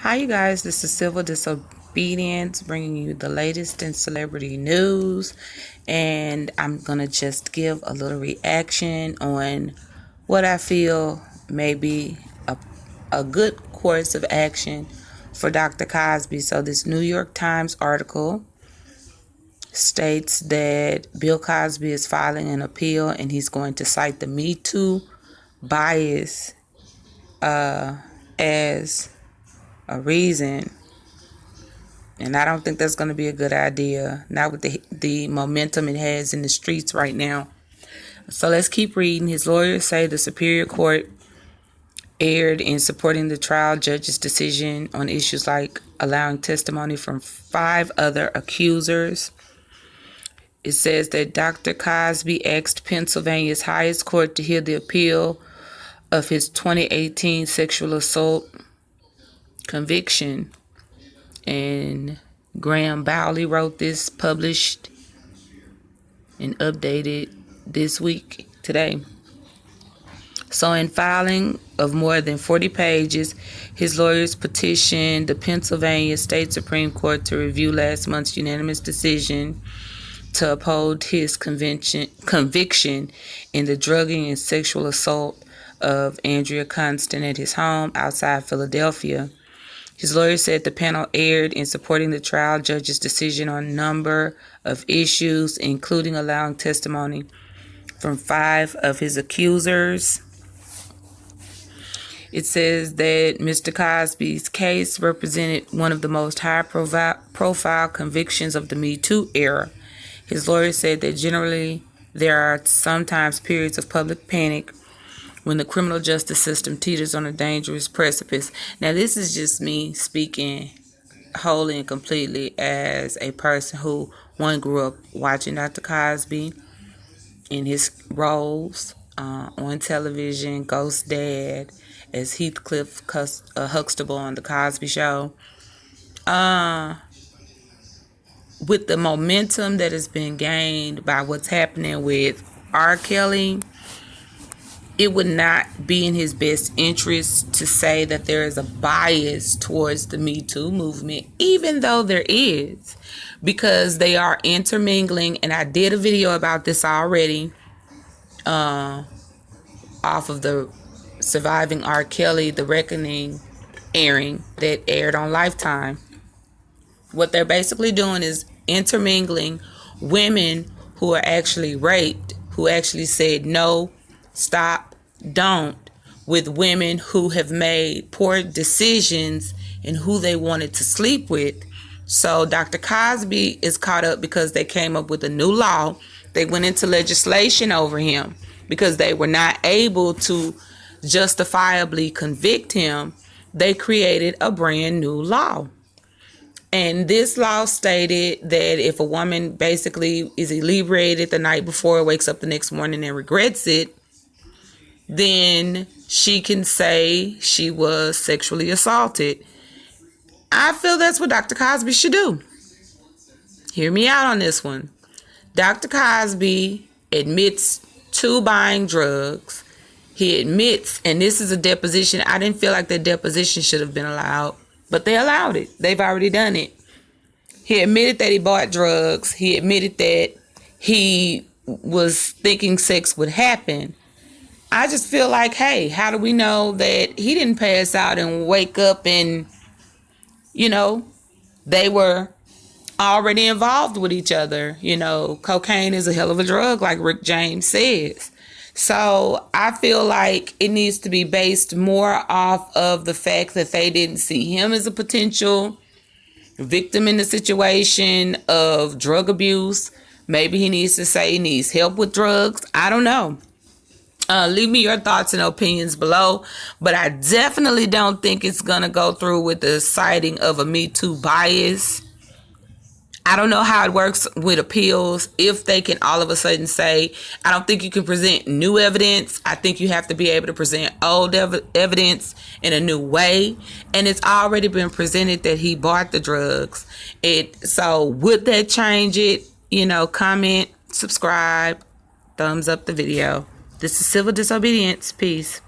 Hi, you guys. This is Civil Disobedience bringing you the latest in celebrity news. And I'm going to just give a little reaction on what I feel may be a good course of action for Dr. Cosby. So, this New York Times article states that Bill Cosby is filing an appeal and he's going to cite the Me Too bias as a reason. And I don't think that's going to be a good idea, not with the momentum it has in the streets right now. So let's keep reading. His lawyers say the Superior Court erred in supporting the trial judge's decision on issues like allowing testimony from 5 other accusers. It says that Dr. Cosby asked Pennsylvania's highest court to hear the appeal of his 2018 sexual assault conviction. And Graham Bowley wrote this, published and updated this week, today. So in filing of more than 40 pages, his lawyers petitioned the Pennsylvania State Supreme Court to review last month's unanimous decision to uphold his conviction in the drugging and sexual assault of Andrea Constant at his home outside Philadelphia. His lawyer said the panel erred in supporting the trial judge's decision on a number of issues, including allowing testimony from 5 of his accusers. It says that Mr. Cosby's case represented one of the most high-profile convictions of the Me Too era. His lawyer said that generally there are sometimes periods of public panic when the criminal justice system teeters on a dangerous precipice. Now, this is just me speaking wholly and completely as a person who, one, grew up watching Dr. Cosby in his roles on television, Ghost Dad, as Heathcliff Huxtable on The Cosby Show. With the momentum that has been gained by what's happening with R. Kelly, it would not be in his best interest to say that there is a bias towards the Me Too movement, even though there is, because they are intermingling. And I did a video about this already off of the Surviving R. Kelly, The Reckoning airing that aired on Lifetime. What they're basically doing is intermingling women who are actually raped, who actually said no, stop, don't, with women who have made poor decisions in who they wanted to sleep with. So Dr. Cosby is caught up because they came up with a new law. They went into legislation over him because they were not able to justifiably convict him. They created a brand new law. And this law stated that if a woman basically is inebriated the night before, wakes up the next morning and regrets it, then she can say she was sexually assaulted. I feel that's what Dr. Cosby should do. Hear me out on this one. Dr. Cosby admits to buying drugs. He admits, and this is a deposition. I didn't feel like that deposition should have been allowed, but they allowed it. They've already done it. He admitted that he bought drugs. He admitted that he was thinking sex would happen. I just feel like, hey, how do we know that he didn't pass out and wake up and, they were already involved with each other? Cocaine is a hell of a drug, like Rick James says. So I feel like it needs to be based more off of the fact that they didn't see him as a potential victim in the situation of drug abuse. Maybe he needs to say he needs help with drugs. I don't know. Leave me your thoughts and opinions below. But I definitely don't think it's going to go through with the citing of a Me Too bias. I don't know how it works with appeals. If they can all of a sudden say, I don't think you can present new evidence. I think you have to be able to present old evidence in a new way. And it's already been presented that he bought the drugs. So would that change it? Comment, subscribe, thumbs up the video. This is Civil Disobedience. Peace.